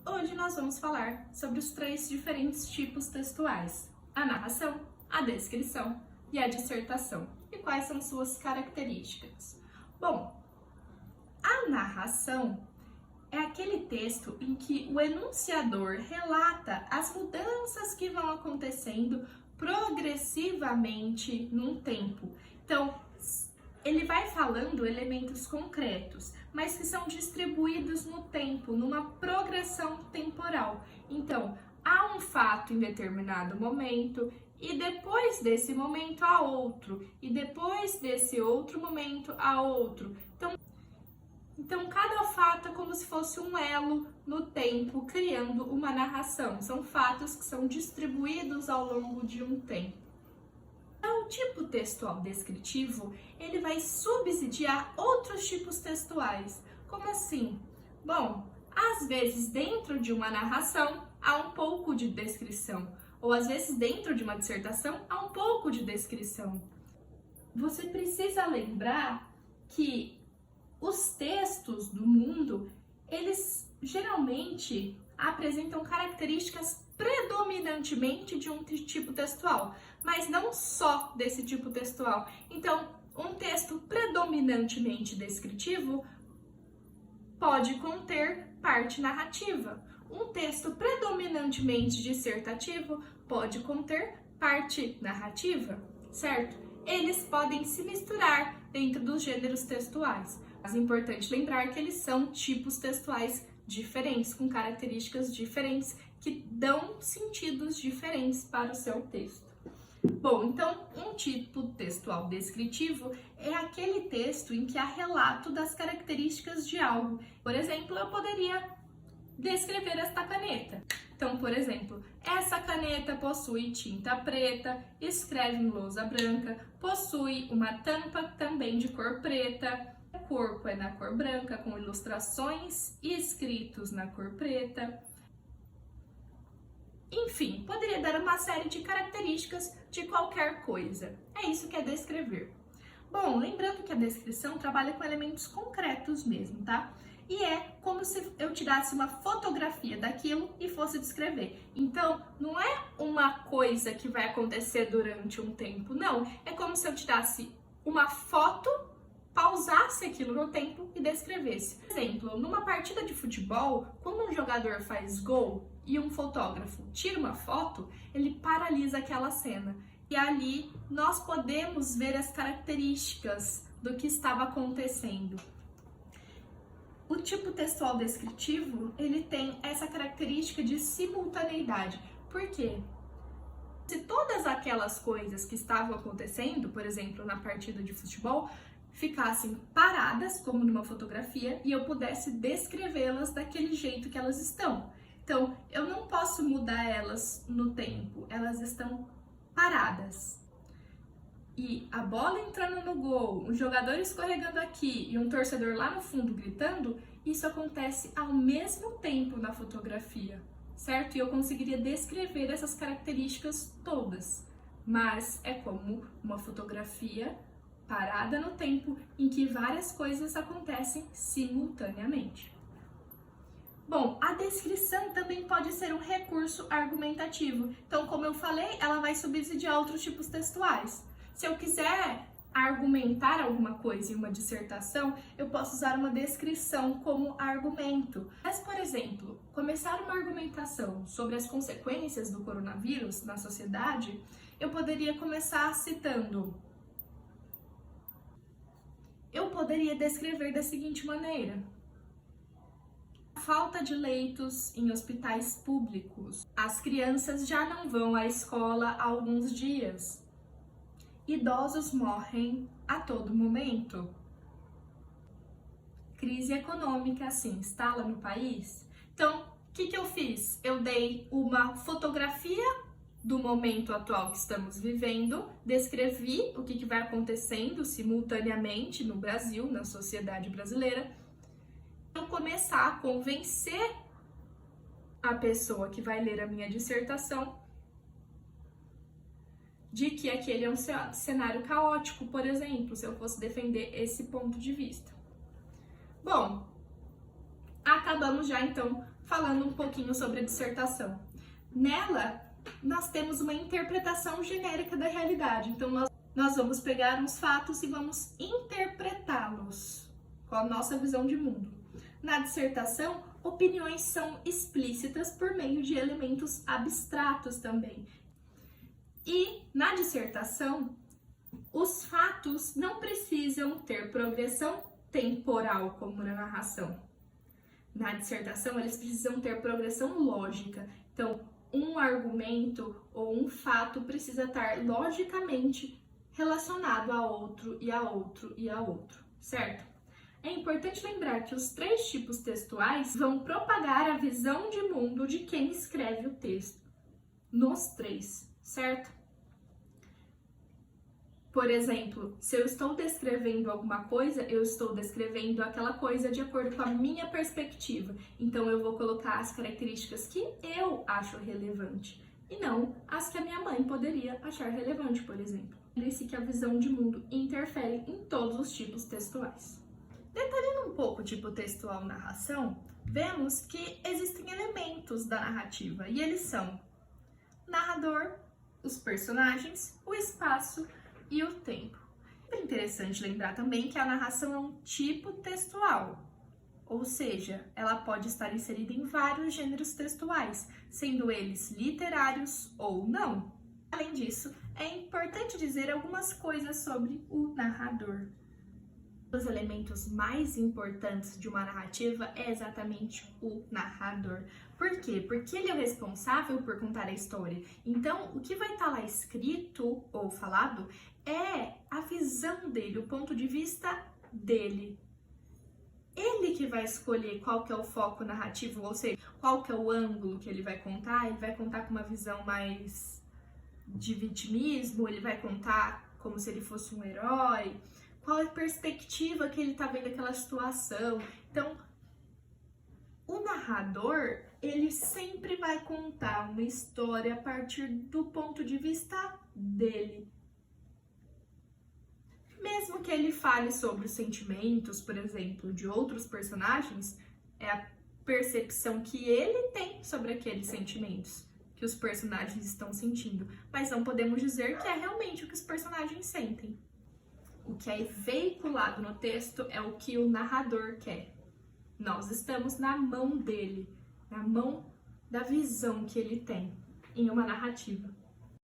Hoje nós vamos falar sobre os 3 diferentes tipos textuais: a narração, a descrição e a dissertação, e quais são suas características. Bom, a narração é aquele texto em que o enunciador relata as mudanças que vão acontecendo progressivamente num tempo. Então, ele vai falando elementos concretos, mas que são distribuídos no tempo, numa progressão temporal. Então, há um fato em determinado momento, e depois desse momento há outro, e depois desse outro momento há outro. Então, cada fato é como se fosse um elo no tempo, criando uma narração. São fatos que são distribuídos ao longo de um tempo. O tipo textual descritivo, ele vai subsidiar outros tipos textuais. Como assim? Bom, às vezes dentro de uma narração há um pouco de descrição, ou às vezes dentro de uma dissertação há um pouco de descrição. Você precisa lembrar que os textos do mundo, eles geralmente apresentam características predominantemente de um tipo textual, mas não só desse tipo textual. Então, um texto predominantemente descritivo pode conter parte narrativa. Um texto predominantemente dissertativo pode conter parte narrativa, certo? Eles podem se misturar dentro dos gêneros textuais. Mas é importante lembrar que eles são tipos textuais diferentes, com características diferentes, que dão sentidos diferentes para o seu texto. Bom, então, um tipo textual descritivo é aquele texto em que há relato das características de algo. Por exemplo, eu poderia descrever esta caneta. Então, por exemplo, essa caneta possui tinta preta, escreve em lousa branca, possui uma tampa também de cor preta, o corpo é na cor branca, com ilustrações e escritos na cor preta. Enfim, poderia dar uma série de características de qualquer coisa. É isso que é descrever. Bom, lembrando que a descrição trabalha com elementos concretos mesmo, tá? E é como se eu tirasse uma fotografia daquilo e fosse descrever. Então, não é uma coisa que vai acontecer durante um tempo, não. É como se eu tirasse uma foto, pausasse aquilo no tempo e descrevesse. Por exemplo, numa partida de futebol, quando um jogador faz gol e um fotógrafo tira uma foto, ele paralisa aquela cena. E ali nós podemos ver as características do que estava acontecendo. O tipo textual descritivo, ele tem essa característica de simultaneidade. Por quê? Se todas aquelas coisas que estavam acontecendo, por exemplo, na partida de futebol, ficassem paradas, como numa fotografia, e eu pudesse descrevê-las daquele jeito que elas estão. Então, eu não posso mudar elas no tempo, elas estão paradas. E a bola entrando no gol, um jogador escorregando aqui e um torcedor lá no fundo gritando, isso acontece ao mesmo tempo na fotografia, certo? E eu conseguiria descrever essas características todas, mas é como uma fotografia parada no tempo em que várias coisas acontecem simultaneamente. Bom, a descrição também pode ser um recurso argumentativo. Então, como eu falei, ela vai subsidiar outros tipos textuais. Se eu quiser argumentar alguma coisa em uma dissertação, eu posso usar uma descrição como argumento. Mas, por exemplo, começar uma argumentação sobre as consequências do coronavírus na sociedade, eu poderia começar citando. Eu poderia descrever da seguinte maneira: a falta de leitos em hospitais públicos. As crianças já não vão à escola há alguns dias. Idosos morrem a todo momento. Crise econômica se instala no país. Então, o que eu fiz? Eu dei uma fotografia do momento atual que estamos vivendo, descrevi o que vai acontecendo simultaneamente no Brasil, na sociedade brasileira. Eu começar a convencer a pessoa que vai ler a minha dissertação de que aquele é um cenário caótico, por exemplo, se eu fosse defender esse ponto de vista. Bom, acabamos já então falando um pouquinho sobre a dissertação. Nela, nós temos uma interpretação genérica da realidade. Então, nós vamos pegar uns fatos e vamos interpretá-los com a nossa visão de mundo. Na dissertação, opiniões são explícitas por meio de elementos abstratos também. E na dissertação, os fatos não precisam ter progressão temporal como na narração. Na dissertação, eles precisam ter progressão lógica. Então, um argumento ou um fato precisa estar logicamente relacionado a outro e a outro e a outro, certo? É importante lembrar que os 3 tipos textuais vão propagar a visão de mundo de quem escreve o texto. Nos 3, certo? Por exemplo, se eu estou descrevendo alguma coisa, eu estou descrevendo aquela coisa de acordo com a minha perspectiva. Então, eu vou colocar as características que eu acho relevante e não as que a minha mãe poderia achar relevante, por exemplo. Lembre-se que a visão de mundo interfere em todos os tipos textuais. Detalhando um pouco o tipo textual narração, vemos que existem elementos da narrativa e eles são o narrador, os personagens, o espaço e o tempo. É interessante lembrar também que a narração é um tipo textual, ou seja, ela pode estar inserida em vários gêneros textuais, sendo eles literários ou não. Além disso, é importante dizer algumas coisas sobre o narrador. Um dos elementos mais importantes de uma narrativa é exatamente o narrador. Por quê? Porque ele é o responsável por contar a história. Então, o que vai estar lá escrito ou falado é a visão dele, o ponto de vista dele. Ele que vai escolher qual que é o foco narrativo, ou seja, qual que é o ângulo que ele vai contar com uma visão mais de vitimismo, ele vai contar como se ele fosse um herói, qual é a perspectiva que ele tá vendo aquela situação. Então, o narrador, ele sempre vai contar uma história a partir do ponto de vista dele. Mesmo que ele fale sobre os sentimentos, por exemplo, de outros personagens, é a percepção que ele tem sobre aqueles sentimentos que os personagens estão sentindo. Mas não podemos dizer que é realmente o que os personagens sentem. O que é veiculado no texto é o que o narrador quer. Nós estamos na mão dele, na mão da visão que ele tem em uma narrativa.